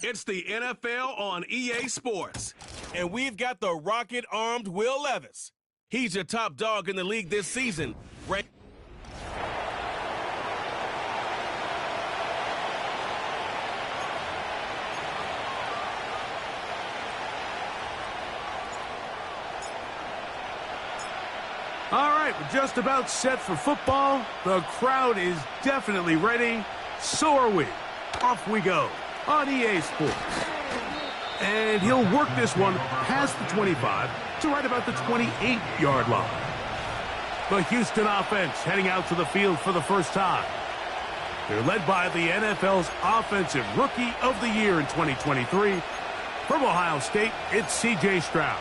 It's the NFL on EA Sports, and we've got the rocket-armed Will Levis. He's your top dog in the league this season. All right, we're just about set for football. The crowd is definitely ready. So are we. Off we go on EA Sports. And he'll work this one past the 25 to right about the 28-yard line. The Houston offense heading out to the field for the first time. They're led by the NFL's Offensive Rookie of the Year in 2023. From Ohio State, it's C.J. Stroud.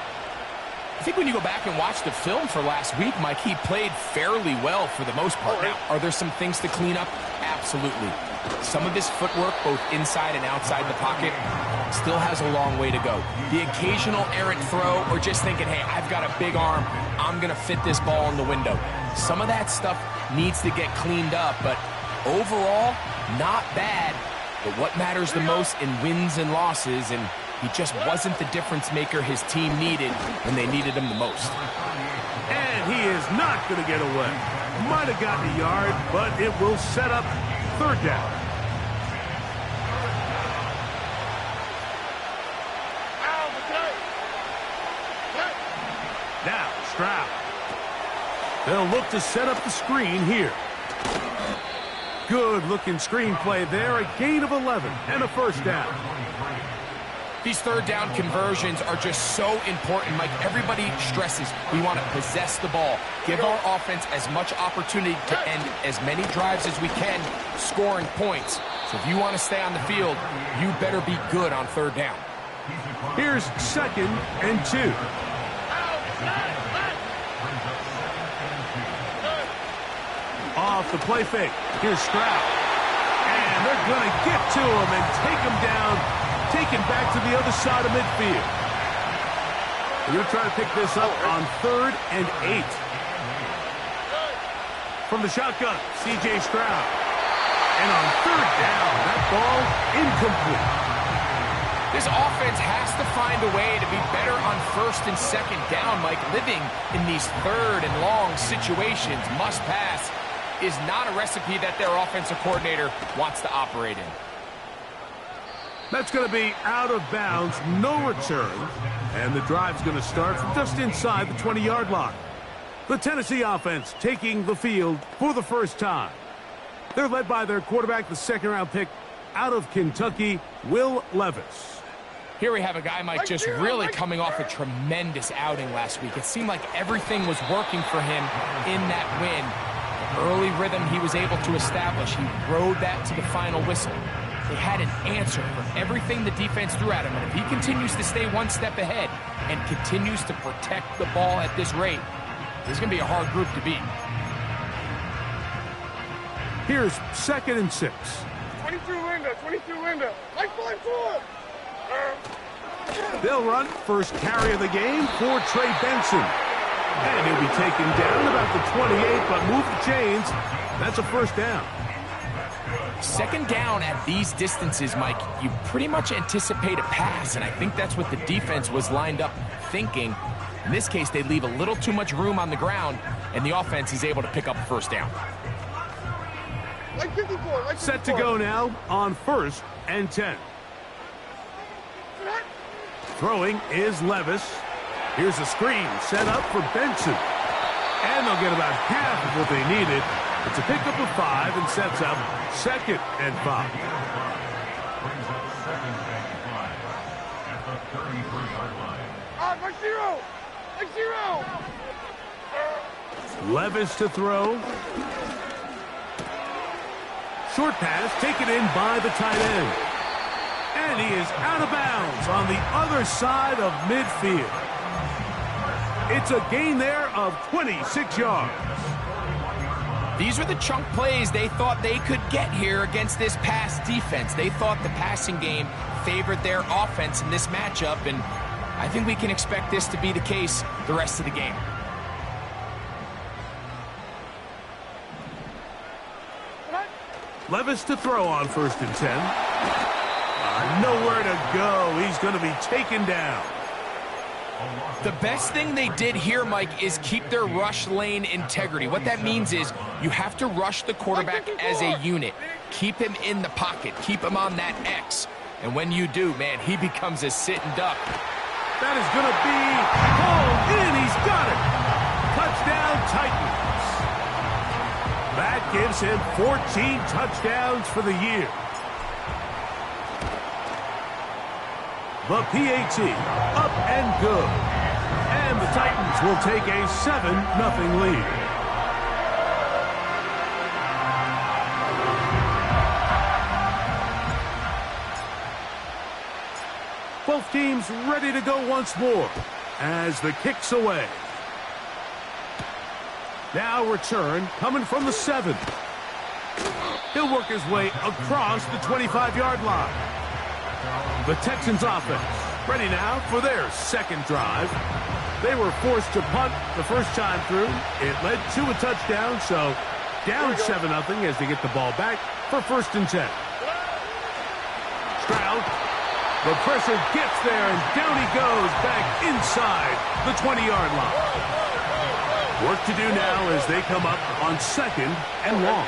I think when you go back and watch the film for last week, Mike, he played fairly well for the most part. Now, are there some things to clean up? Absolutely. Some of his footwork, both inside and outside the pocket, still has a long way to go. The occasional errant throw or just thinking, hey, I've got a big arm, I'm going to fit this ball in the window. Some of that stuff needs to get cleaned up, but overall, not bad. But what matters the most in wins and losses, and he just wasn't the difference maker his team needed when they needed him the most. And he is not going to get away. Might have gotten a yard, but it will set up third down. Now, Stroud. They'll look to set up the screen here. Good-looking screenplay there. A gain of 11 and a first down. These third down conversions are just so important, Mike. Everybody stresses we want to possess the ball, give our offense as much opportunity to end as many drives as we can, scoring points. So if you want to stay on the field, you better be good on third down. Here's 2nd and 2. Off the play fake. Here's Stroud. And they're going to get to him and take him down. Taken back to the other side of midfield. We're going to try to pick this up on 3rd and 8. From the shotgun, C.J. Stroud. And on 3rd down, that ball incomplete. This offense has to find a way to be better on 1st and 2nd down, Mike. Living in these 3rd and long situations, must pass, is not a recipe that their offensive coordinator wants to operate in. That's going to be out of bounds, no return. And the drive's going to start from just inside the 20-yard line. The Tennessee offense taking the field for the first time. They're led by their quarterback, the 2nd-round pick out of Kentucky, Will Levis. Here we have a guy, Mike, just really coming off a tremendous outing last week. It seemed like everything was working for him in that win. The early rhythm he was able to establish, he rode that to the final whistle. They had an answer for everything the defense threw at him, and if he continues to stay one step ahead and continues to protect the ball at this rate, this is going to be a hard group to beat. Here's 2nd and 6. 22 Linda. Like flying forward. They'll run first carry of the game for Trey Benson. And he'll be taken down about the 28, but move the chains. That's a first down. 2nd down at these distances, Mike, you pretty much anticipate a pass, and I think that's what the defense was lined up thinking. In this case, they leave a little too much room on the ground, and the offense is able to pick up a first down. Like 54. Set to go now on 1st and 10. Throwing is Levis. Here's a screen set up for Benson. And they'll get about half of what they needed. It's a pickup of 5 and sets up 2nd and 5. Levis to throw. Short pass taken in by the tight end. And he is out of bounds on the other side of midfield. It's a gain there of 26 yards. These are the chunk plays they thought they could get here against this pass defense. They thought the passing game favored their offense in this matchup, and I think we can expect this to be the case the rest of the game. Levis to throw on 1st and 10. Nowhere to go. He's going to be taken down. The best thing they did here, Mike, is keep their rush lane integrity. What that means is you have to rush the quarterback as a unit. Keep him in the pocket. Keep him on that X. And when you do, man, he becomes a sitting duck. That is going to be hauled in. He's got it. Touchdown, Titans. That gives him 14 touchdowns for the year. The PAT up and good. And the Titans will take a 7-0 lead. Both teams ready to go once more as the kick's away. Now return coming from the 7. He'll work his way across the 25-yard line. The Texans offense ready now for their second drive. They were forced to punt the first time through. It led to a touchdown, so down 7-0 as they get the ball back for 1st and 10. Stroud, the pressure gets there, and down he goes back inside the 20-yard line. Work to do now as they come up on 2nd and long.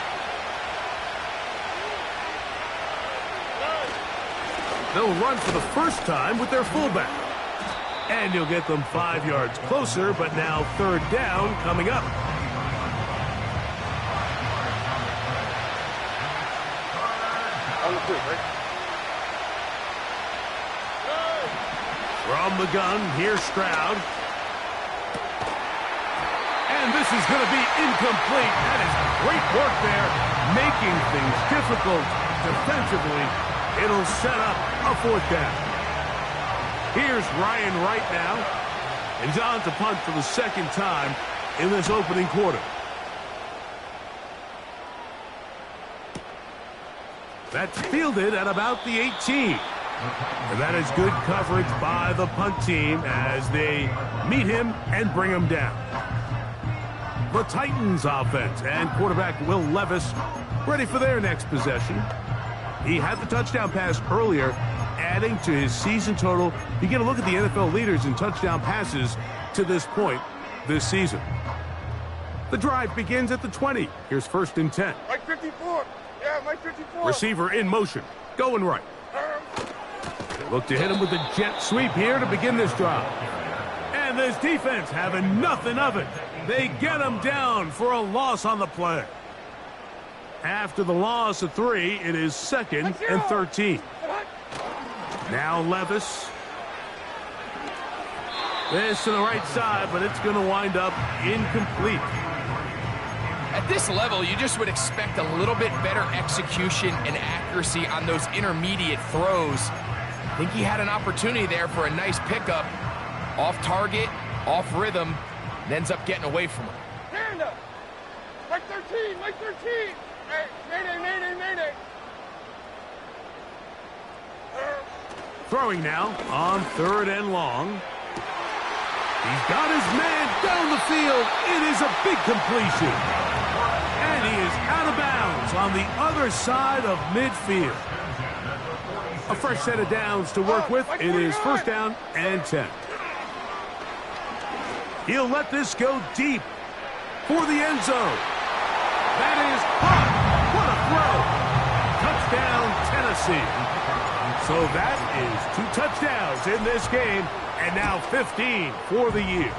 They'll run for the first time with their fullback. And you'll get them 5 yards closer, but now 3rd down coming up. On the field, right? From the gun, here's Stroud. And this is going to be incomplete. That is great work there, making things difficult defensively. It'll set up a 4th down. Here's Ryan Wright now. And he's on to punt for the 2nd time in this opening quarter. That's fielded at about the 18. And that is good coverage by the punt team as they meet him and bring him down. The Titans offense and quarterback Will Levis ready for their next possession. He had the touchdown pass earlier, adding to his season total. You get a look at the NFL leaders in touchdown passes to this point this season. The drive begins at the 20. Here's 1st and 10. Mike 54. Yeah, Mike 54. Receiver in motion, going right. They look to hit him with a jet sweep here to begin this drive. And this defense having nothing of it. They get him down for a loss on the play. After the loss of 3, it is 2nd and 13. Now Levis. This to the right side, but it's going to wind up incomplete. At this level, you just would expect a little bit better execution and accuracy on those intermediate throws. I think he had an opportunity there for a nice pickup. Off target, off rhythm, and ends up getting away from him. Stand up. Mike 13, Mike 13. Hey, mayday. Throwing now on 3rd and long. He's got his man down the field. It is a big completion. And he is out of bounds on the other side of midfield. A fresh set of downs to work with. It is 1st down and 10. He'll let this go deep for the end zone. That is caught. What a throw. Touchdown, Tennessee. So that is 2 touchdowns in this game, and now 15 for the year.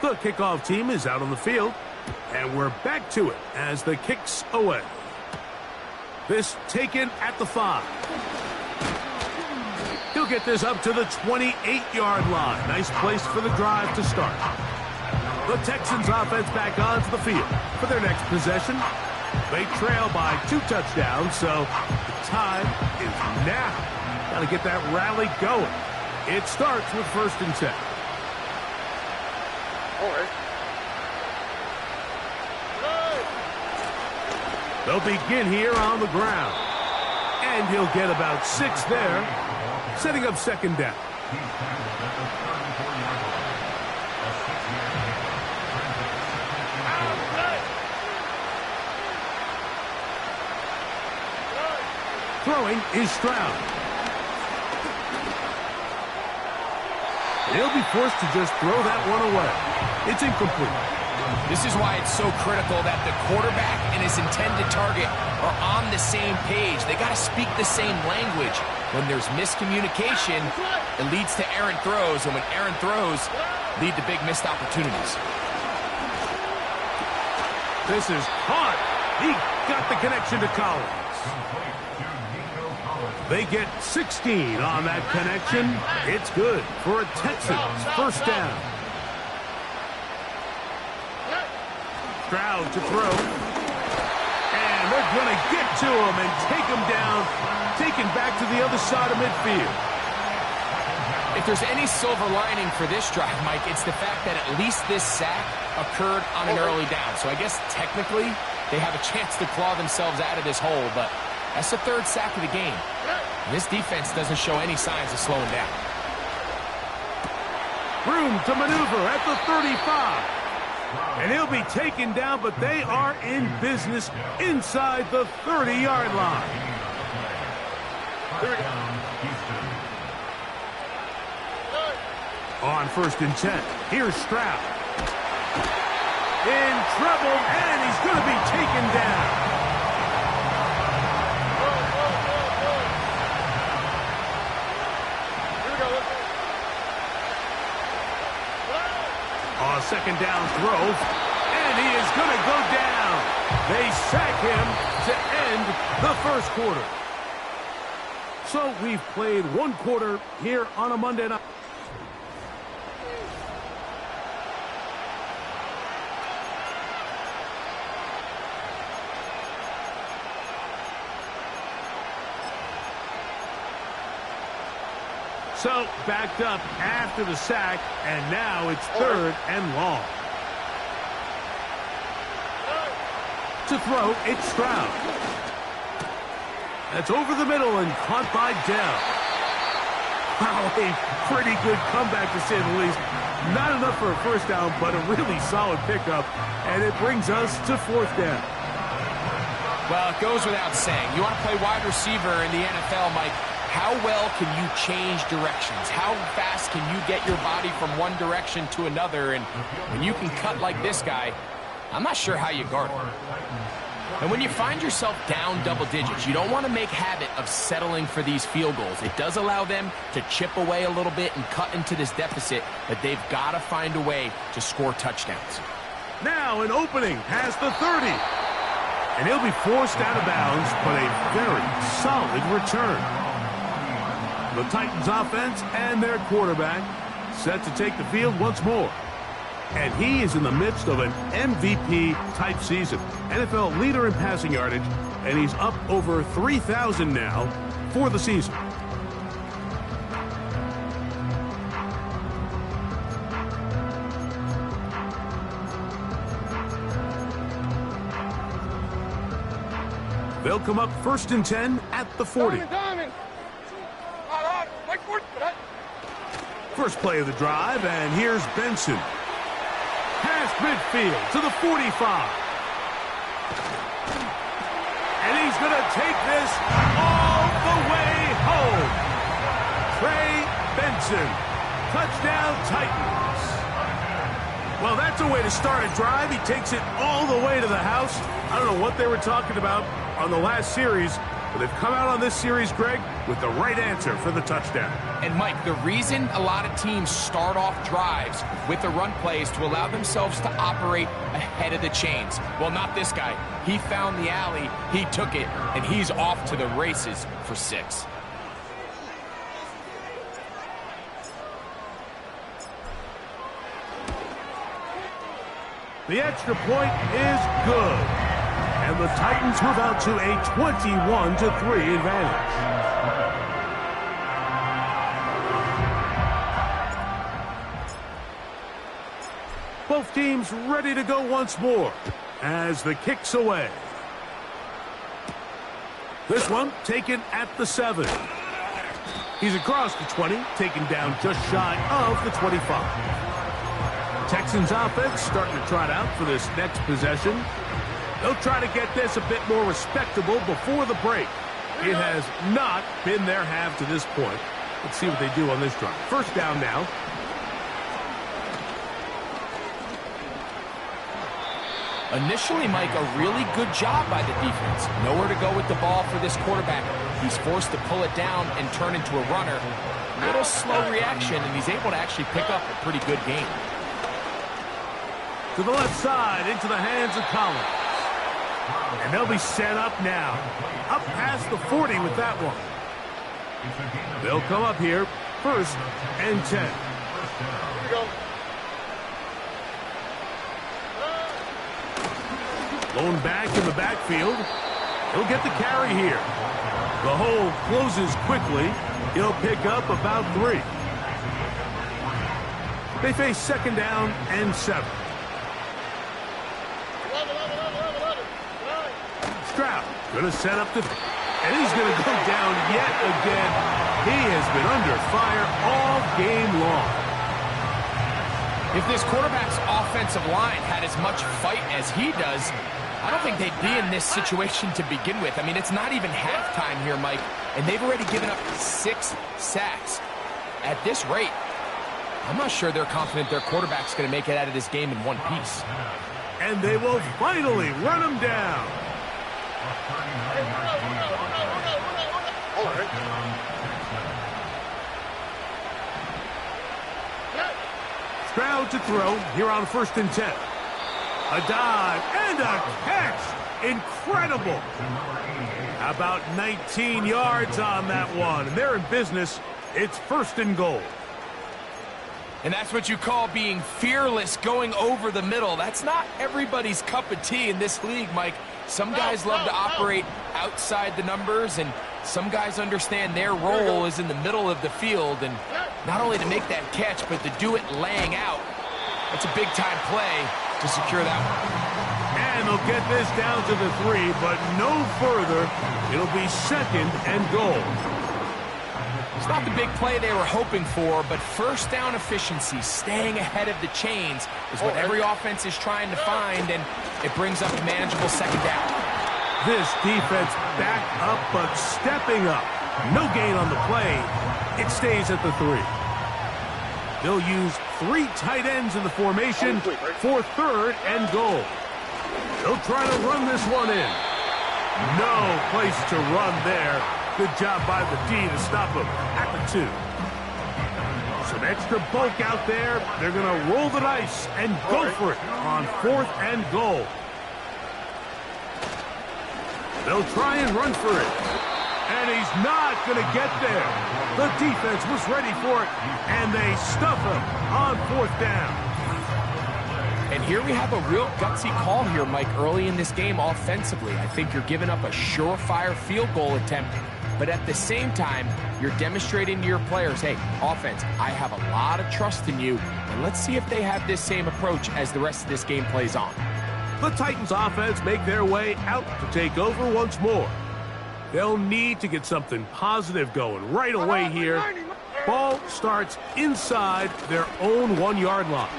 The kickoff team is out on the field, and we're back to it as the kick's away. This taken at the 5. He'll get this up to the 28-yard line. Nice place for the drive to start. The Texans offense back onto the field for their next possession. They trail by 2 touchdowns, so the time is now. Got to get that rally going. It starts with 1st and 10. They'll begin here on the ground. And he'll get about 6 there, setting up 2nd down. Throwing is Stroud. He'll be forced to just throw that one away. It's incomplete. This is why it's so critical that the quarterback and his intended target are on the same page. They got to speak the same language. When there's miscommunication, it leads to errant throws, and when errant throws lead to big missed opportunities. This is hard. He got the connection to Collins. They get 16 on that connection. It's good for a Texans 1st down. Stroud to throw. And they're going to get to him and take him down, taken back to the other side of midfield. If there's any silver lining for this drive, Mike, it's the fact that at least this sack occurred on an early down. So I guess technically they have a chance to claw themselves out of this hole, but that's the 3rd sack of the game. This defense doesn't show any signs of slowing down. Room to maneuver at the 35. And he'll be taken down, but they are in business inside the 30-yard line. On 1st and 10, here's Stroud. In trouble, and he's going to be taken down. On 2nd down throw, and he is going to go down. They sack him to end the 1st quarter. So we've played 1 quarter here on a Monday night. So backed up after the sack, and now it's 3rd and long. To throw, it's Stroud. That's over the middle and caught by Dell. Wow, a pretty good comeback to say the least. Not enough for a 1st down, but a really solid pickup, and it brings us to 4th down. Well, it goes without saying. You want to play wide receiver in the NFL, Mike. How well can you change directions? How fast can you get your body from one direction to another? And when you can cut like this guy, I'm not sure how you guard him. And when you find yourself down double digits, you don't want to make habit of settling for these field goals. It does allow them to chip away a little bit and cut into this deficit, but they've got to find a way to score touchdowns. Now an opening past the 30. And he'll be forced out of bounds, but a very solid return. The Titans offense and their quarterback set to take the field once more. And he is in the midst of an MVP-type season. NFL leader in passing yardage, and he's up over 3,000 now for the season. They'll come up 1st and 10 at the 40. First play of the drive, and here's Benson. Past midfield to the 45. And he's going to take this all the way home. Trey Benson. Touchdown, Titans. Well, that's a way to start a drive. He takes it all the way to the house. I don't know what they were talking about on the last series, But they've come out on this series, Greg, with the right answer for the touchdown. And, Mike, the reason a lot of teams start off drives with a run play is to allow themselves to operate ahead of the chains. Well, not this guy. He found the alley, he took it, and he's off to the races for 6. The extra point is good. And the Titans move out to a 21-3 advantage. Both teams ready to go once more as the kick's away. This one taken at the 7. He's across the 20, taken down just shy of the 25. Texans offense starting to trot out for this next possession. They'll try to get this a bit more respectable before the break. It has not been their half to this point. Let's see what they do on this drive. First down now. Initially, Mike, a really good job by the defense. Nowhere to go with the ball for this quarterback. He's forced to pull it down and turn into a runner. Little slow reaction, and he's able to actually pick up a pretty good game. To the left side, into the hands of Collins. And they'll be set up now. Up past the 40 with that one. They'll come up here, 1st and 10. Here we go. Lone back in the backfield. He'll get the carry here. The hole closes quickly. He'll pick up about 3. They face 2nd down and 7. Stroud going to set up the... And he's going to go down yet again. He has been under fire all game long. If this quarterback's offensive line had as much fight as he does, I don't think they'd be in this situation to begin with. I mean, it's not even halftime here, Mike, and they've already given up 6 sacks. At this rate, I'm not sure they're confident their quarterback's going to make it out of this game in one piece. And they will finally run him down. Stroud to throw here on 1st and 10. A dive and a catch. Incredible. About 19 yards on that one. And they're in business. It's 1st and goal. And that's what you call being fearless, going over the middle. That's not everybody's cup of tea in this league, Mike. Some guys love to operate outside the numbers, and some guys understand their role is in the middle of the field, and not only to make that catch, but to do it laying out. That's a big-time play to secure that one. And they'll get this down to the 3, but no further. It'll be 2nd and goal. It's not the big play they were hoping for, but 1st down efficiency, staying ahead of the chains, is what every offense is trying to find, and it brings up a manageable 2nd down. This defense back up, but stepping up. No gain on the play. It stays at the 3. They'll use 3 tight ends in the formation for 3rd and goal. They'll try to run this one in. No place to run there. Good job by the D to stop him at the 2. Some extra bulk out there. They're going to roll the dice and go for it on 4th and goal. They'll try and run for it. And he's not going to get there. The defense was ready for it, and they stuff him on 4th down. And here we have a real gutsy call here, Mike, early in this game offensively. I think you're giving up a surefire field goal attempt, but at the same time, you're demonstrating to your players, hey, offense, I have a lot of trust in you, and let's see if they have this same approach as the rest of this game plays on. The Titans offense make their way out to take over once more. They'll need to get something positive going right away here. Ball starts inside their own 1-yard line.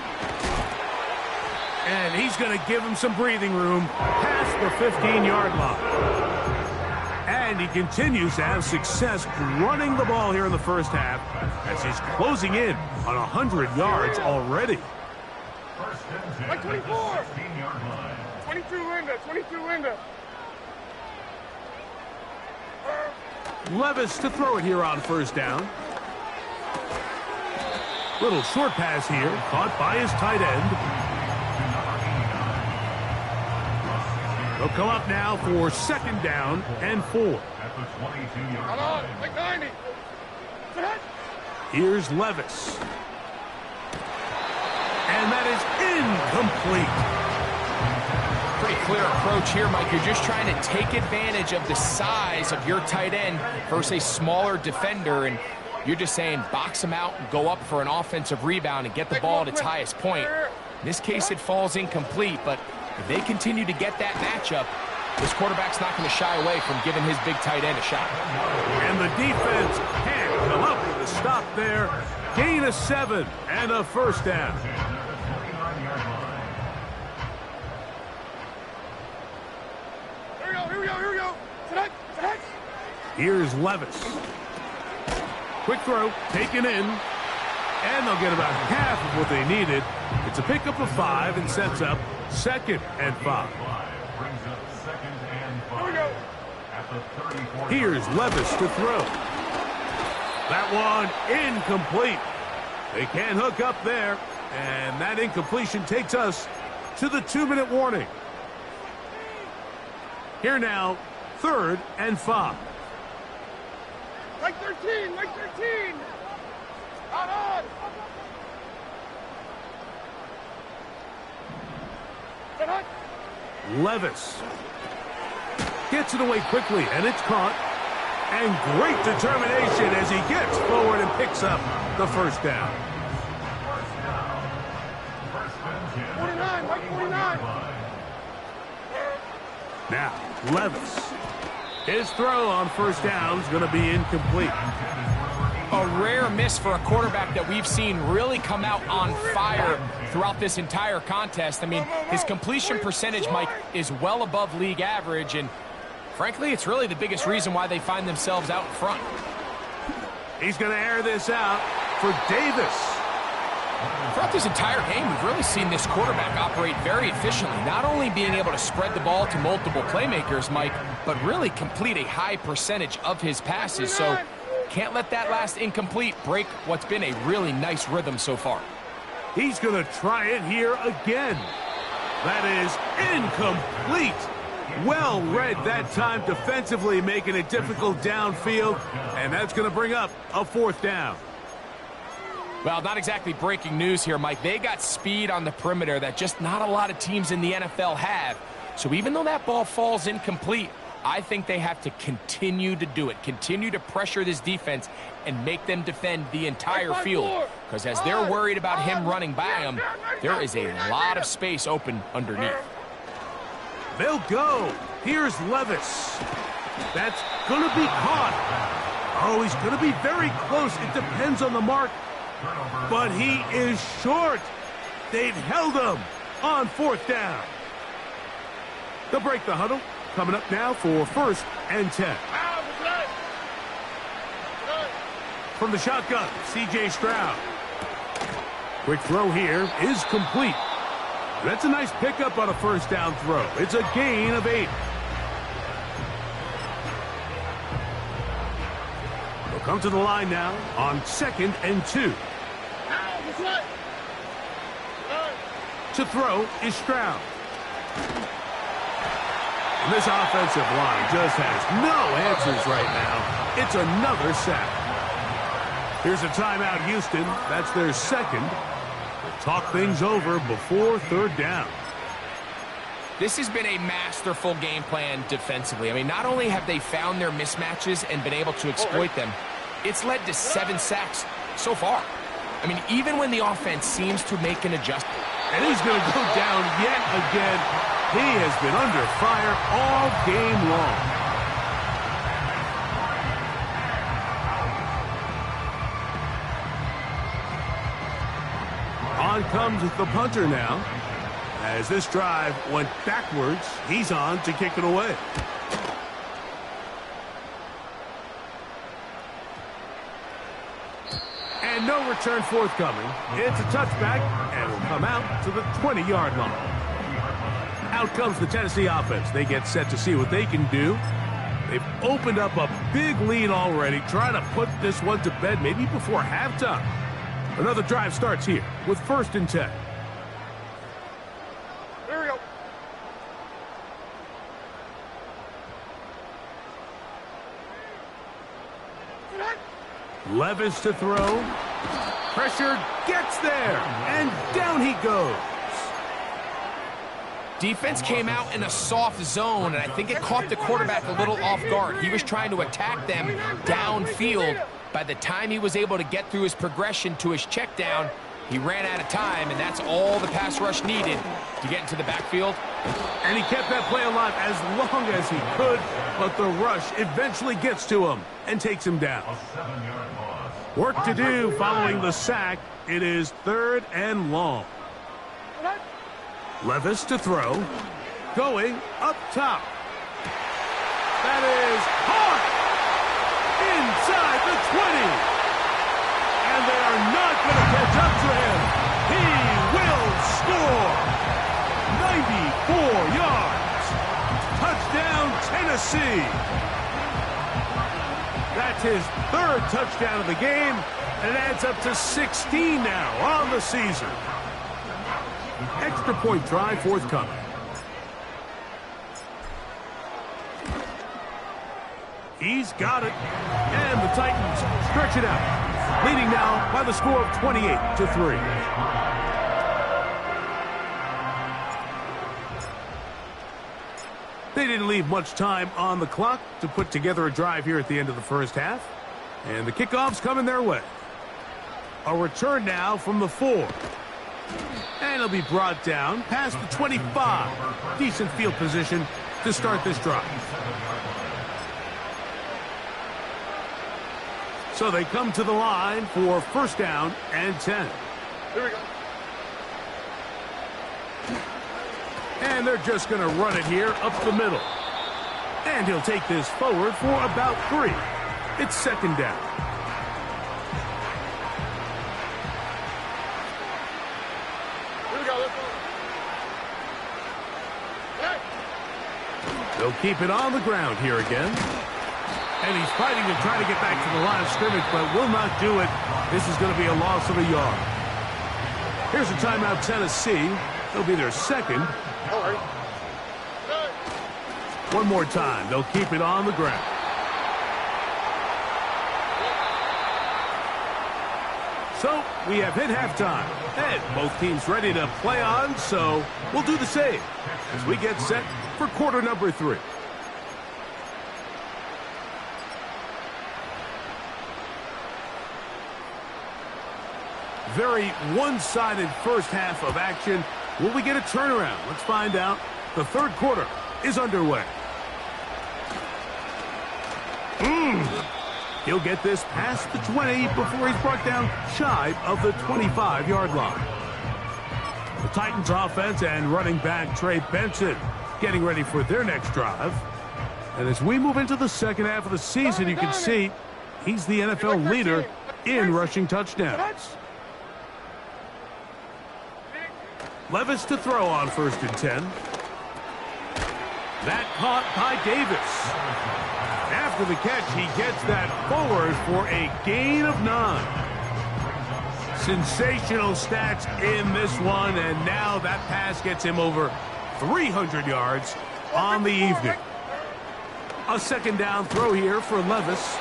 And he's going to give him some breathing room past the 15-yard line. And he continues to have success running the ball here in the 1st half as he's closing in on 100 yards already. Like 24. 22 Linda, 22 Linda. Levis to throw it here on first down. Little short pass here, caught by his tight end. They'll come up now for second down and 4. Come on, like 90. Here's Levis. And that is incomplete. Pretty clear approach here, Mike. You're just trying to take advantage of the size of your tight end versus a smaller defender, and you're just saying box him out and go up for an offensive rebound and get the ball at its highest point. In this case, it falls incomplete, but if they continue to get that matchup, this quarterback's not going to shy away from giving his big tight end a shot. And the defense can't come up with a stop there. Gain of 7 and a first down. Here we go. Tonight. Here's Levis. Quick throw, taken in. And they'll get about half of what they needed. It's a pickup of 5 and sets up second and 5. Here we go. Here's Levis to throw. That one incomplete. They can't hook up there. And that incompletion takes us to the 2-minute warning. Here now, third and 5. Like 13. Out on. Tonight. Levis gets it away quickly, and it's caught. And great determination as he gets forward and picks up the first down. 49, Mike 49. Now, Levis. His throw on first down is going to be incomplete. A rare miss for a quarterback that we've seen really come out on fire throughout this entire contest. I mean, his completion percentage, Mike, is well above league average, and frankly, it's really the biggest reason why they find themselves out in front. He's going to air this out for Davis. Throughout this entire game, we've really seen this quarterback operate very efficiently, not only being able to spread the ball to multiple playmakers, Mike, but really complete a high percentage of his passes. So can't let that last incomplete break what's been a really nice rhythm so far. He's going to try it here again. That is incomplete. Well read that time defensively, making it difficult downfield, and that's going to bring up a fourth down. Well, not exactly breaking news here, Mike. They got speed on the perimeter that just not a lot of teams in the NFL have. So even though that ball falls incomplete, I think they have to continue to do it, continue to pressure this defense and make them defend the entire field. Because as they're worried about him running by them, there is a lot of space open underneath. They'll go. Here's Levis. That's going to be caught. Oh, he's going to be very close. It depends on the mark. But he is short. They've held him on fourth down. They'll break the huddle. Coming up now for first and 10. From the shotgun, C.J. Stroud. Quick throw here is complete. That's a nice pickup on a first down throw. It's a gain of 8. They'll come to the line now on second and 2. To throw is Stroud. And this offensive line just has no answers right now. It's another sack. Here's a timeout, Houston. That's their second. They'll talk things over before third down. This has been a masterful game plan defensively. I mean, not only have they found their mismatches and been able to exploit them, it's led to 7 sacks so far. I mean, even when the offense seems to make an adjustment. And he's going to go down yet again. He has been under fire all game long. On comes the punter now. As this drive went backwards, he's on to kick it away. And no return forthcoming. It's a touchback, and will come out to the 20-yard line. Out comes the Tennessee offense. They get set to see what they can do. They've opened up a big lead already, trying to put this one to bed maybe before halftime. Another drive starts here with 1st and 10. Here we go. Levis to throw. Pressure gets there, and down he goes. Defense came out in a soft zone, and I think it caught the quarterback a little off guard. He was trying to attack them downfield. By the time he was able to get through his progression to his check down, he ran out of time, and that's all the pass rush needed to get into the backfield. And he kept that play alive as long as he could, but the rush eventually gets to him and takes him down. Work to do following the sack. It is 3rd and long. Levis to throw. Going up top. That is caught inside the 20. And they are not going to catch up to him. He will score. 94 yards. Touchdown, Tennessee. That's his 3rd touchdown of the game, and it adds up to 16 now on the season. Extra point try forthcoming. He's got it. And the Titans stretch it out, leading now by the score of 28-3. They didn't leave much time on the clock to put together a drive here at the end of the first half. And the kickoff's coming their way. A return now from the 4. And it'll be brought down past the 25. Decent field position to start this drive. So they come to the line for 1st down and 10. Here we go. And they're just going to run it here up the middle. And he'll take this forward for about 3. It's 2nd down. Here we go. Let's go. Hey. They'll keep it on the ground here again. And he's fighting to try to get back to the line of scrimmage, but will not do it. This is going to be a loss of a yard. Here's a timeout, Tennessee. It'll be their 2nd. All right. One more time. They'll keep it on the ground. So we have hit halftime. And both teams ready to play on, so we'll do the same as we get set for quarter number 3. Very one-sided first half of action. Will we get a turnaround? Let's find out. The 3rd quarter is underway. He'll get this past the 20 before he's brought down shy of the 25-yard line. The Titans offense and running back Trey Benson getting ready for their next drive. And as we move into the second half of the season, you can see he's the NFL leader in rushing touchdowns. Levis to throw on 1st and 10. That caught by Davis. After the catch, he gets that forward for a gain of 9. Sensational stats in this one, and now that pass gets him over 300 yards on the evening. A 2nd down throw here for Levis,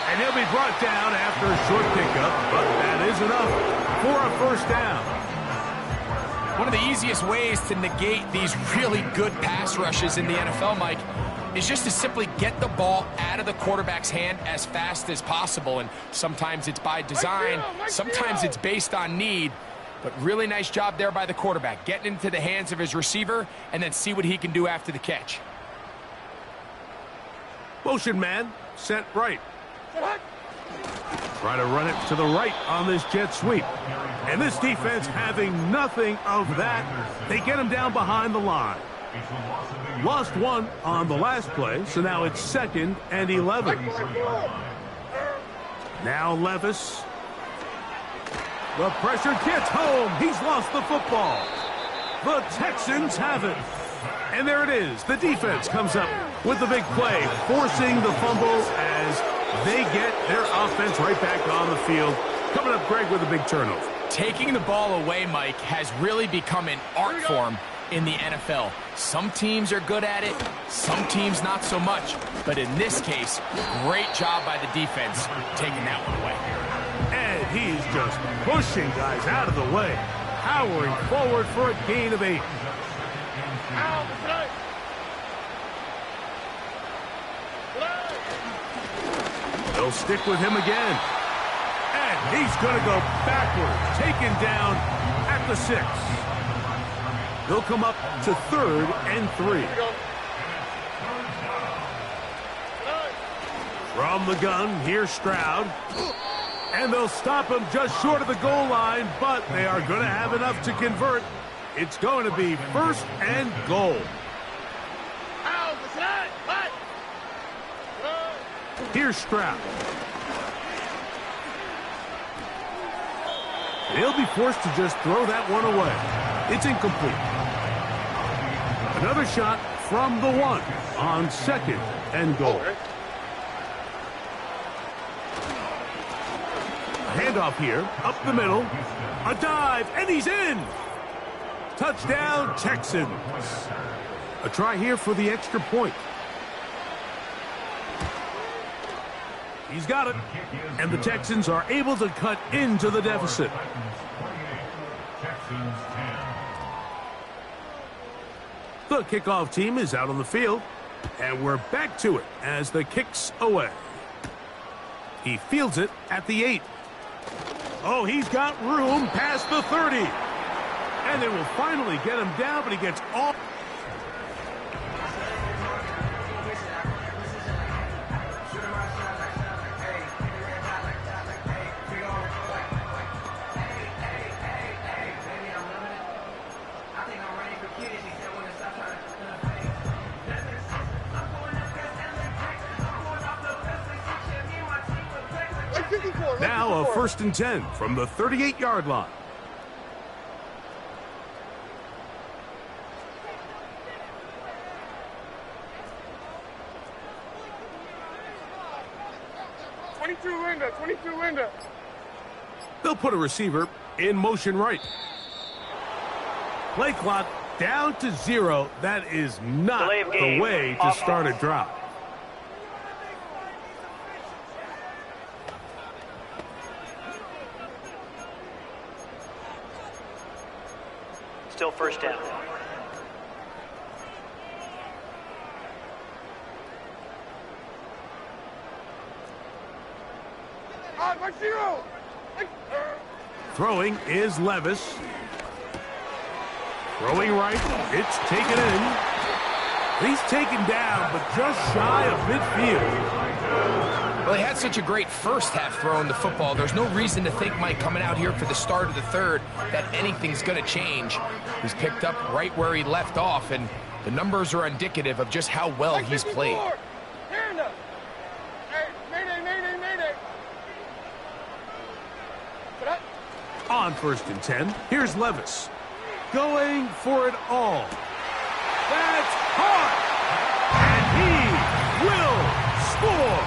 and he'll be brought down after a short pickup, but that is enough for a 1st down. One of the easiest ways to negate these really good pass rushes in the NFL, Mike, is just to simply get the ball out of the quarterback's hand as fast as possible. And sometimes it's by design, sometimes it's based on need. But really nice job there by the quarterback, getting into the hands of his receiver and then see what he can do after the catch. Motion man, set right. Try to run it to the right on this jet sweep. And this defense having nothing of that. They get him down behind the line. Lost 1 on the last play, so now it's 2nd and 11. Now Levis. The pressure gets home. He's lost the football. The Texans have it. And there it is. The defense comes up with the big play, forcing the fumble as they get their offense right back on the field. Coming up, Greg, with a big turnover. Taking the ball away, Mike, has really become an art form in the NFL. Some teams are good at it, some teams not so much. But in this case, great job by the defense taking that one away. And he's just pushing guys out of the way, powering forward for a gain of 8. They'll stick with him again. And he's going to go backwards, taken down at the 6. They'll come up to 3rd and 3. From the gun, here's Stroud. And they'll stop him just short of the goal line, but they are going to have enough to convert. It's going to be 1st and goal. Here's Stroud. They'll be forced to just throw that one away. It's incomplete. Another shot from the 1 on 2nd and goal. A handoff here, up the middle. A dive, and he's in! Touchdown, Texans. A try here for the extra point. He's got it. And the Texans are able to cut into the deficit. The kickoff team is out on the field. And we're back to it as the kick's away. He fields it at the 8. Oh, he's got room past the 30. And they will finally get him down, but he gets off. Now a 1st and 10 from the 38-yard line. Linda. They'll put a receiver in motion right. Play clock down to 0. That is not the way to start a drive. Still 1st down. Throwing is Levis. Throwing right. It's taken in. He's taken down, but just shy of midfield. Well, he had such a great first half throwing the football. There's no reason to think, Mike, coming out here for the start of the 3rd, that anything's going to change. He's picked up right where he left off, and the numbers are indicative of just how well he's played. On 1st and 10, here's Levis. Going for it all. That's hard! And he will score!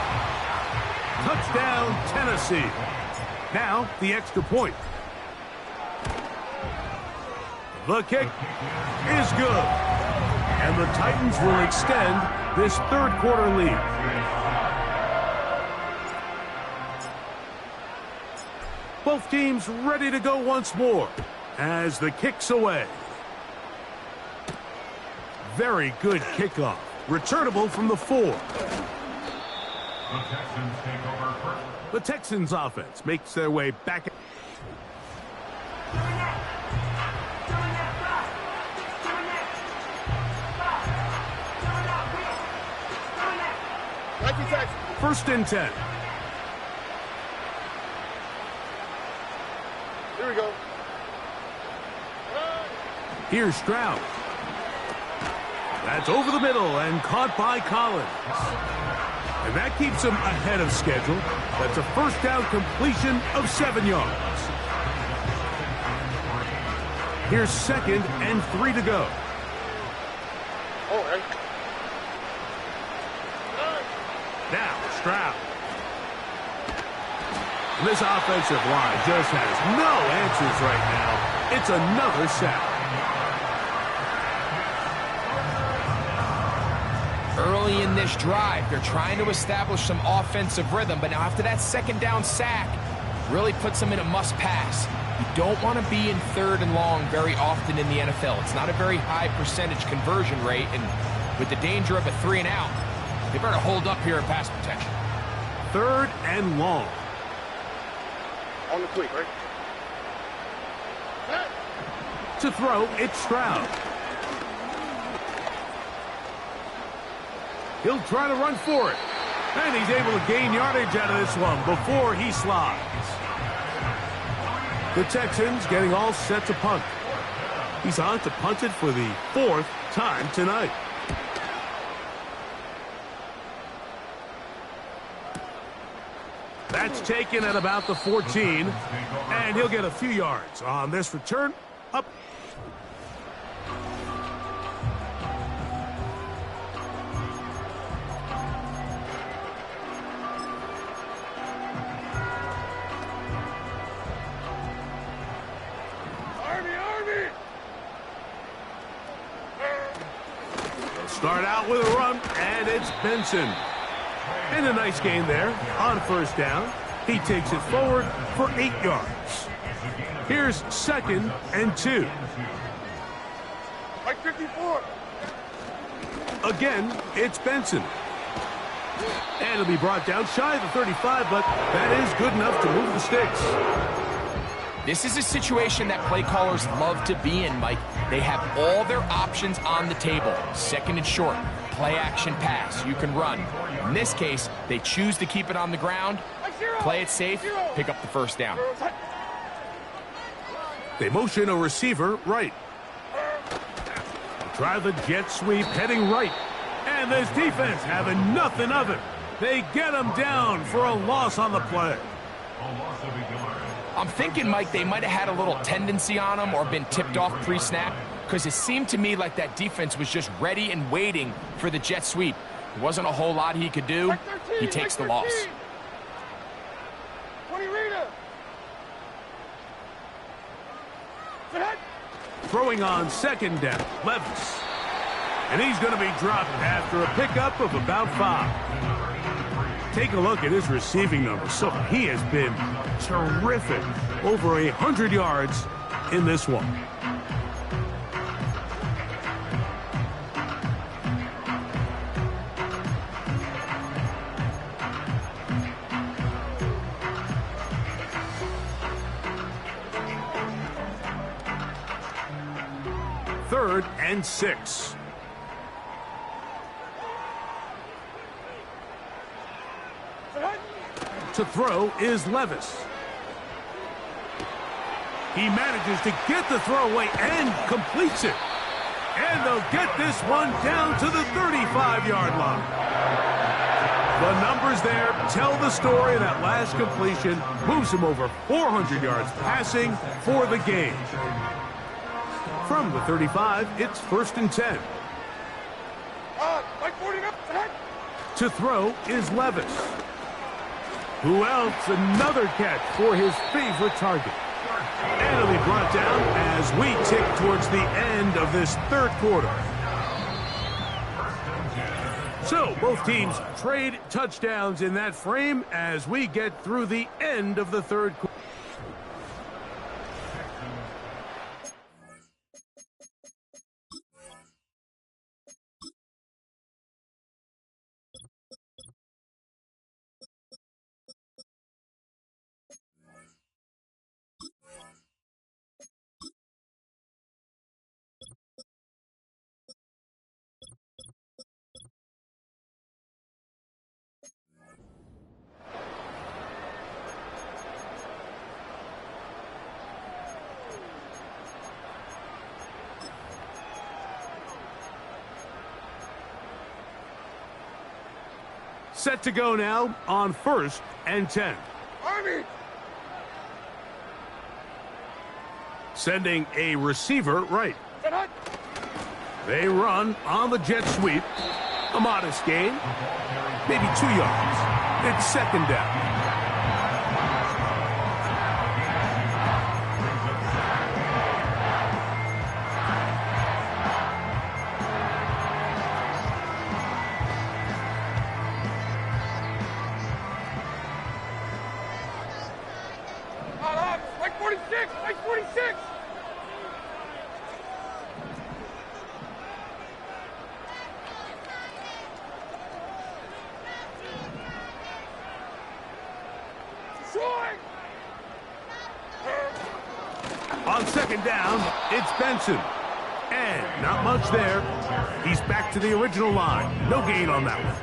Touchdown, Tennessee. Now, the extra point. The kick is good. And the Titans will extend this 3rd quarter lead. Both teams ready to go once more as the kick's away. Very good kickoff. Returnable from the 4. The Texans offense makes their way back. First and 10. Here we go. Here's Stroud. That's over the middle and caught by Collins. And that keeps him ahead of schedule. That's a first down completion of 7 yards. Here's 2nd and 3 to go. Ready? Now, Stroud. This offensive line just has no answers right now. It's another sack. Early in this drive, they're trying to establish some offensive rhythm, but now after that second down sack, really puts them in a must pass. You don't want to be in 3rd and long very often in the NFL. It's not a very high percentage conversion rate, and with the danger of a 3 and out, they better hold up here in pass protection. 3rd and long. On the quick, right? To throw, it's Stroud. He'll try to run for it. And he's able to gain yardage out of this one before he slides. The Texans getting all set to punt. He's on to punt it for the 4th time tonight. That's taken at about the 14. And he'll get a few yards on this return. Up. Army! Start out with a run, and it's Benson. And a nice gain there on 1st down. He takes it forward for 8 yards. Here's 2nd and 2. Like 54. Again, it's Benson. And it'll be brought down shy of the 35, but that is good enough to move the sticks. This is a situation that play callers love to be in, Mike. They have all their options on the table. 2nd and short, play action pass. You can run. In this case, they choose to keep it on the ground, play it safe, pick up the 1st down. They motion a receiver right. Try the jet sweep heading right. And this defense having nothing of it. They get him down for a loss on the play. I'm thinking, Mike, they might have had a little tendency on him or been tipped off pre-snap, because it seemed to me like that defense was just ready and waiting for the jet sweep. There wasn't a whole lot he could do. He takes the loss. 20 Rita. Throwing on 2nd down, Levis. And he's going to be dropped after a pickup of about 5. Take a look at his receiving numbers. So he has been terrific. Over 100 yards in this one. Third and 6. To throw is Levis. He manages to get the throw away and completes it. And they'll get this one down to the 35-yard line. The numbers there tell the story. That last completion moves him over 400 yards passing for the game. From the 35, it's 1st and 10. Like 49. To throw is Levis. Who else? Another catch for his favorite target. And it'll be brought down as we tick towards the end of this 3rd quarter. So both teams trade touchdowns in that frame as we get through the end of the 3rd quarter. Set to go now on 1st and 10. Army! Sending a receiver right. They run on the jet sweep. A modest gain. Maybe 2 yards. It's second down. Like 46! Like 46! On second down, it's Benson. And not much there. He's back to the original line. No gain on that one.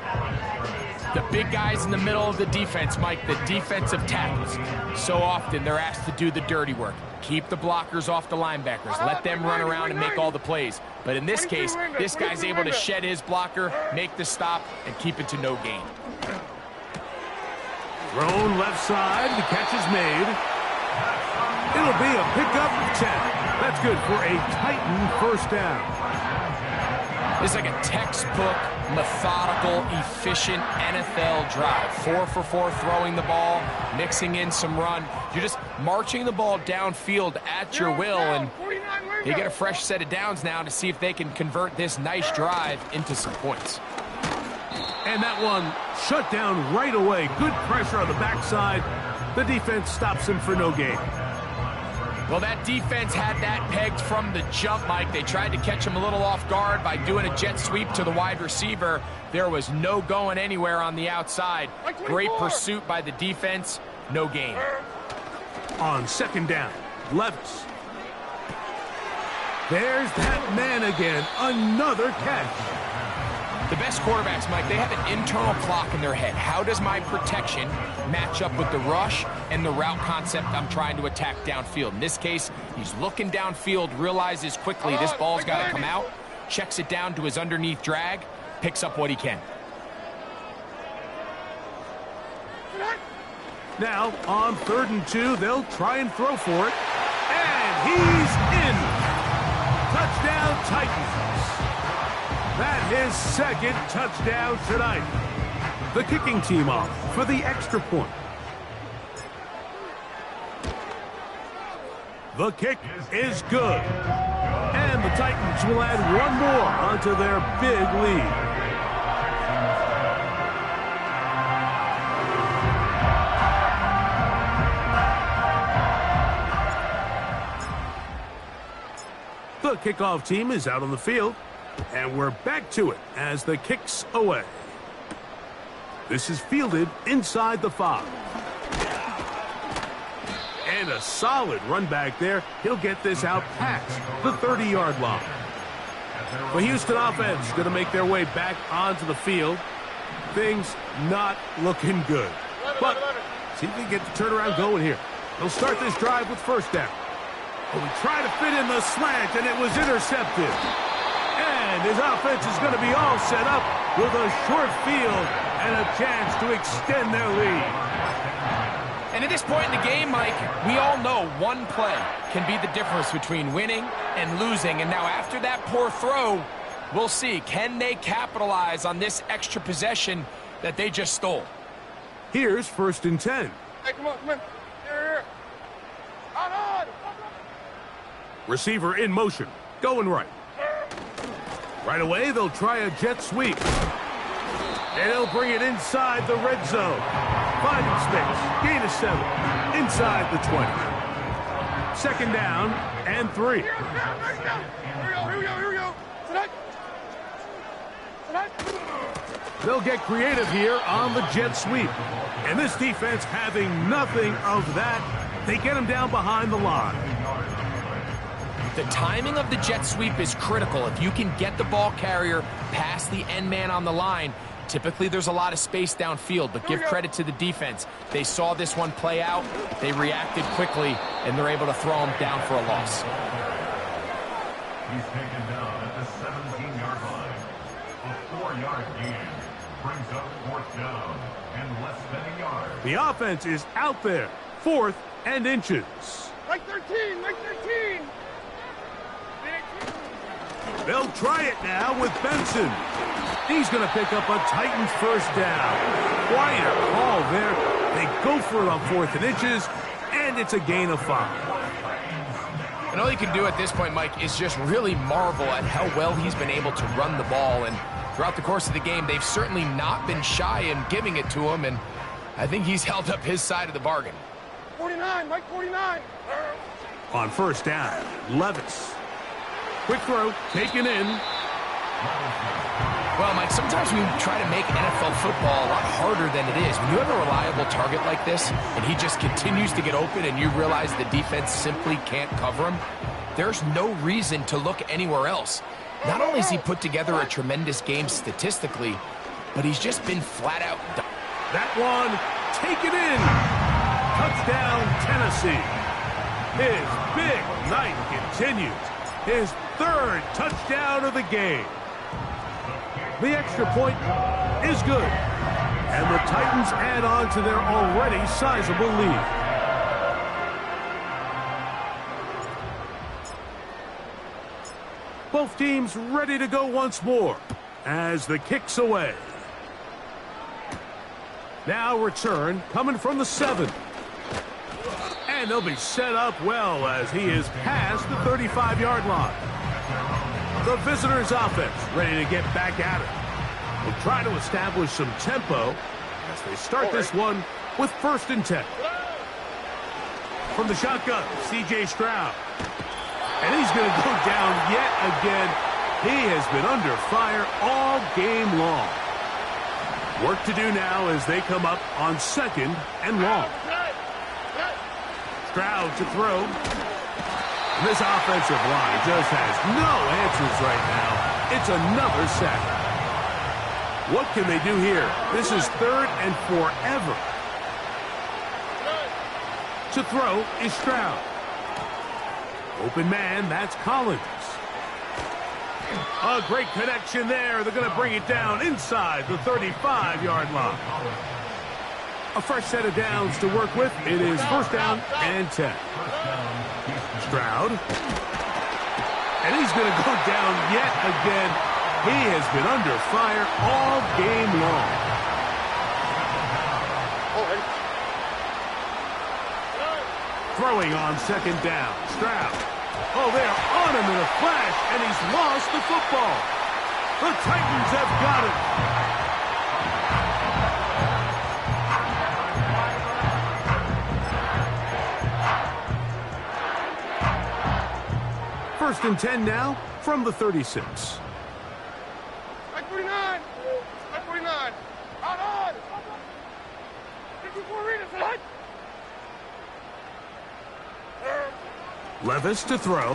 The big guys in the middle of the defense, Mike, the defensive tackles. So often they're asked to do the dirty work. Keep the blockers off the linebackers. Let them run around and make all the plays. But in this case, this guy's able to shed his blocker, make the stop, and keep it to no gain. Thrown left side. The catch is made. It'll be a pickup of 10. That's good for a Titan first down. This is like a textbook, methodical, efficient NFL drive. 4 for 4 throwing the ball, mixing in some run. You're just marching the ball downfield at your will, and they get a fresh set of downs now to see if they can convert this nice drive into some points. And that one shut down right away. Good pressure on the backside. The defense stops him for no gain. Well, that defense had that pegged from the jump, Mike. They tried to catch him a little off guard by doing a jet sweep to the wide receiver. There was no going anywhere on the outside. Great pursuit by the defense. No gain. On second down, Levis. There's that man again. Another catch. The best quarterbacks, Mike, they have an internal clock in their head. How does my protection match up with the rush and the route concept I'm trying to attack downfield? In this case, he's looking downfield, realizes quickly this ball's got to come out, checks it down to his underneath drag, picks up what he can. Now, on 3rd and 2, they'll try and throw for it. And he's in. Touchdown, Titans. That his second touchdown tonight. The kicking team off for the extra point. The kick is good. And the Titans will add one more onto their big lead. The kickoff team is out on the field. And we're back to it as the kick's away. This is fielded inside the 5. And a solid run back there. He'll get this out past the 30-yard line. The Houston offense going to make their way back onto the field. Things not looking good. But see if they get the turnaround going here. They'll start this drive with first down. But we try to fit in the slant, and it was intercepted. And his offense is going to be all set up with a short field and a chance to extend their lead. And at this point in the game, Mike, we all know one play can be the difference between winning and losing. And now after that poor throw, we'll see, can they capitalize on this extra possession that they just stole? Here's 1st and 10. Hey, come on. Here. On. Receiver in motion, going right. Right away, they'll try a jet sweep. And they'll bring it inside the red zone. Finding space, gain of 7, inside the 20. 2nd down and 3. Here we go. Tonight. They'll get creative here on the jet sweep. And this defense having nothing of that, they get him down behind the line. The timing of the jet sweep is critical. If you can get the ball carrier past the end man on the line, typically there's a lot of space downfield, but give credit to the defense. They saw this one play out, they reacted quickly, and they're able to throw him down for a loss. He's taken down at the 17-yard line. A 4-yard gain brings up 4th down and less than a yard. The offense is out there, 4th and inches. Like 13. They'll try it now with Benson. He's going to pick up a Titans first down. Quite a call there. They go for it on 4th and inches, and it's a gain of 5. And all you can do at this point, Mike, is just really marvel at how well he's been able to run the ball. And throughout the course of the game, they've certainly not been shy in giving it to him, and I think he's held up his side of the bargain. 49, Mike 49. On first down, Levis. Quick throw, taken in. Well, Mike, sometimes we try to make NFL football a lot harder than it is. When you have a reliable target like this, and he just continues to get open and you realize the defense simply can't cover him, there's no reason to look anywhere else. Not only has he put together a tremendous game statistically, but he's just been flat out done. That one, taken in. Touchdown, Tennessee. His big night continues. His 3rd touchdown of the game. The extra point is good, and the Titans add on to their already sizable lead. Both teams ready to go once more as the kick's away. Now return coming from the 7. And they'll be set up well as he is past the 35-yard line. The visitors' offense ready to get back at it. They'll try to establish some tempo as they start this one with 1st and 10. From the shotgun, C.J. Stroud. And he's going to go down yet again. He has been under fire all game long. Work to do now as they come up on 2nd and long. Stroud to throw. This offensive line just has no answers right now. It's another sack. What can they do here? This is 3rd and forever. To throw is Stroud. Open man, that's Collins. A great connection there. They're going to bring it down inside the 35-yard line. A fresh set of downs to work with. It is 1st down and 10. Stroud. And he's going to go down yet again. He has been under fire all game long. Throwing on 2nd down. Stroud. Oh, they're on him in a flash, and he's lost the football. The Titans have got it. First and 10 now from the 36. Mike 49. Mike 49. Out on. 54 Rita, son. Levis to throw.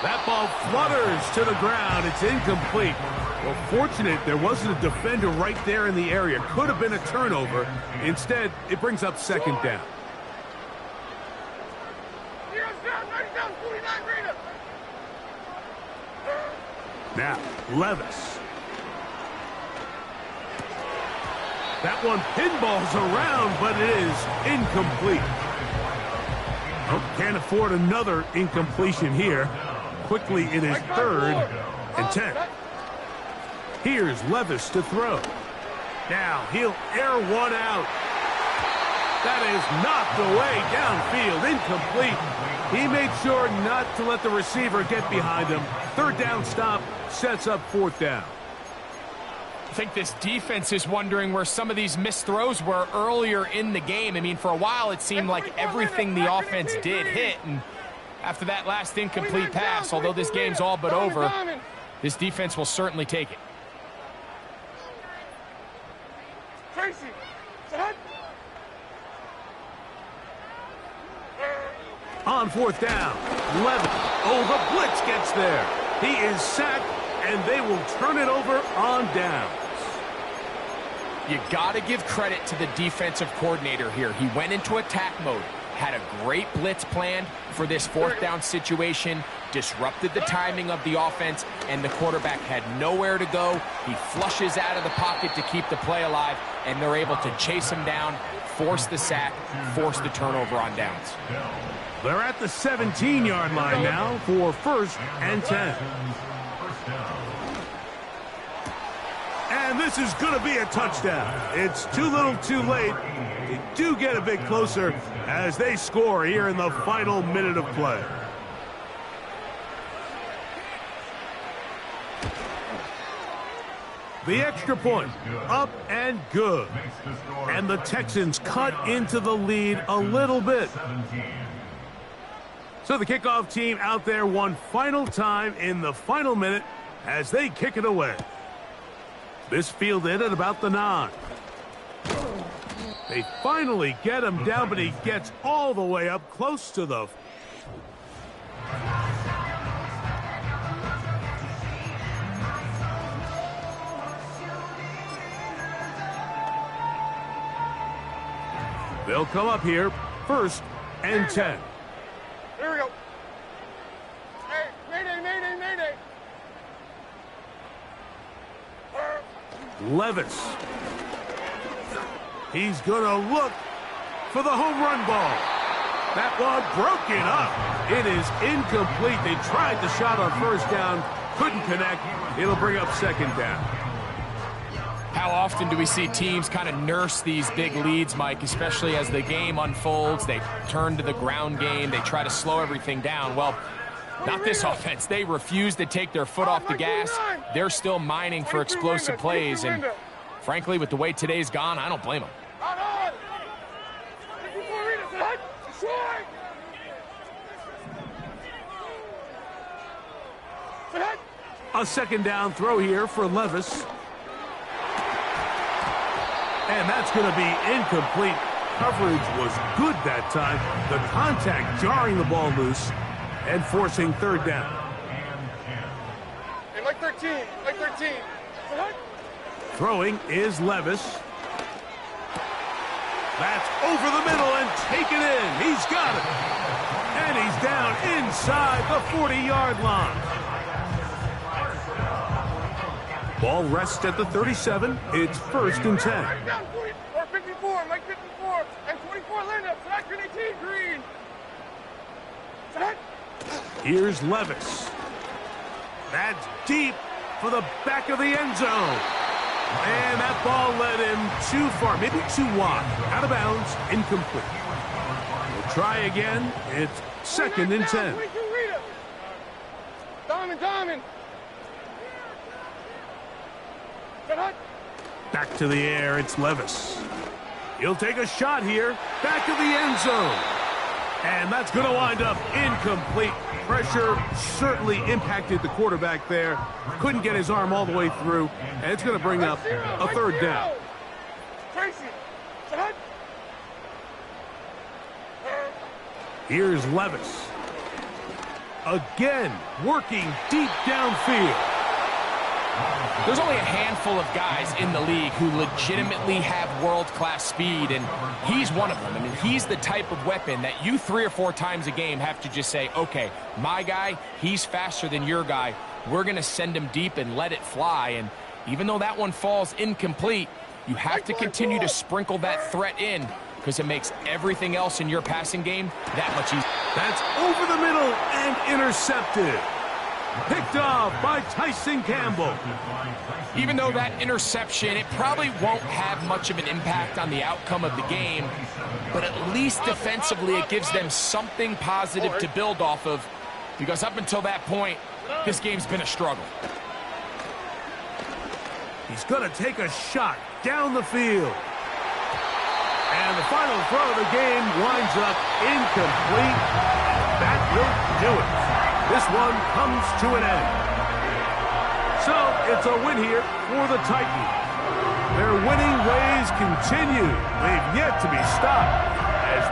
That ball flutters to the ground. It's incomplete. Well, fortunate there wasn't a defender right there in the area. Could have been a turnover. Instead, it brings up 2nd down. Now, Levis. That one pinballs around, but it is incomplete. Oh, can't afford another incompletion here. Quickly, it is 3rd and 10. Here's Levis to throw. Now, he'll air one out. That is knocked away downfield, incomplete. He made sure not to let the receiver get behind him. 3rd down stop sets up 4th down. I think this defense is wondering where some of these missed throws were earlier in the game. I mean, for a while it seemed like everything the offense did hit, and after that last incomplete pass, although this game's all but over, this defense will certainly take it. Chise, son. On 4th down, Levis. Oh, the blitz gets there. He is sacked, and they will turn it over on downs. You got to give credit to the defensive coordinator here. He went into attack mode, had a great blitz planned for this fourth down situation, disrupted the timing of the offense, and the quarterback had nowhere to go. He flushes out of the pocket to keep the play alive, and they're able to chase him down, force the sack, force the turnover on downs. They're at the 17-yard line now for 1st and 10. And this is going to be a touchdown. It's too little too late. They do get a bit closer as they score here in the final minute of play. The extra point, up and good. And the Texans cut into the lead a little bit. So the kickoff team out there one final time in the final minute as they kick it away. This fielded at about the 9. They finally get him down, but he gets all the way up close to the... They'll come up here, 1st and 10. Here we go. Hey, mayday, mayday, mayday. Levis. He's going to look for the home run ball. That one broken up. It is incomplete. They tried the shot on 1st down, couldn't connect. It'll bring up 2nd down. How often do we see teams kind of nurse these big leads, Mike, especially as the game unfolds? They turn to the ground game. They try to slow everything down. Well, not this offense. They refuse to take their foot off the gas. They're still mining for explosive plays. And frankly, with the way today's gone, I don't blame them. A 2nd down throw here for Levis. And that's going to be incomplete. Coverage was good that time. The contact jarring the ball loose and forcing 3rd down. Hey, like 13, like 13. Throwing is Levis. That's over the middle and taken in. He's got it. And he's down inside the 40-yard line. Ball rests at the 37. It's 1st and 10. Down 40, or 54, Mike 54, and 24 lineup. Sack 18, green. Sack. Here's Levis. That's deep for the back of the end zone. And that ball led him too far, maybe too wide. Out of bounds, incomplete. We'll try again. It's 2nd and 10. Diamond. Back to the air, it's Levis. He'll take a shot here. Back of the end zone. And that's going to wind up incomplete. Pressure certainly impacted the quarterback there. Couldn't get his arm all the way through. And it's going to bring up a 3rd down. Here's Levis. Again, working deep downfield. There's only a handful of guys in the league who legitimately have world-class speed, and he's one of them. I mean, he's the type of weapon that you 3 or 4 times a game have to just say, okay, my guy, he's faster than your guy. We're going to send him deep and let it fly. And even though that one falls incomplete, you have to continue to sprinkle that threat in because it makes everything else in your passing game that much easier. That's over the middle and intercepted. Picked off by Tyson Campbell. Even though that interception, it probably won't have much of an impact on the outcome of the game, but at least defensively it gives them something positive to build off of, because up until that point, this game's been a struggle. He's going to take a shot down the field. And the final throw of the game winds up incomplete. That will do it. This one comes to an end. So it's a win here for the Titans. Their winning ways continue. They've yet to be stopped. As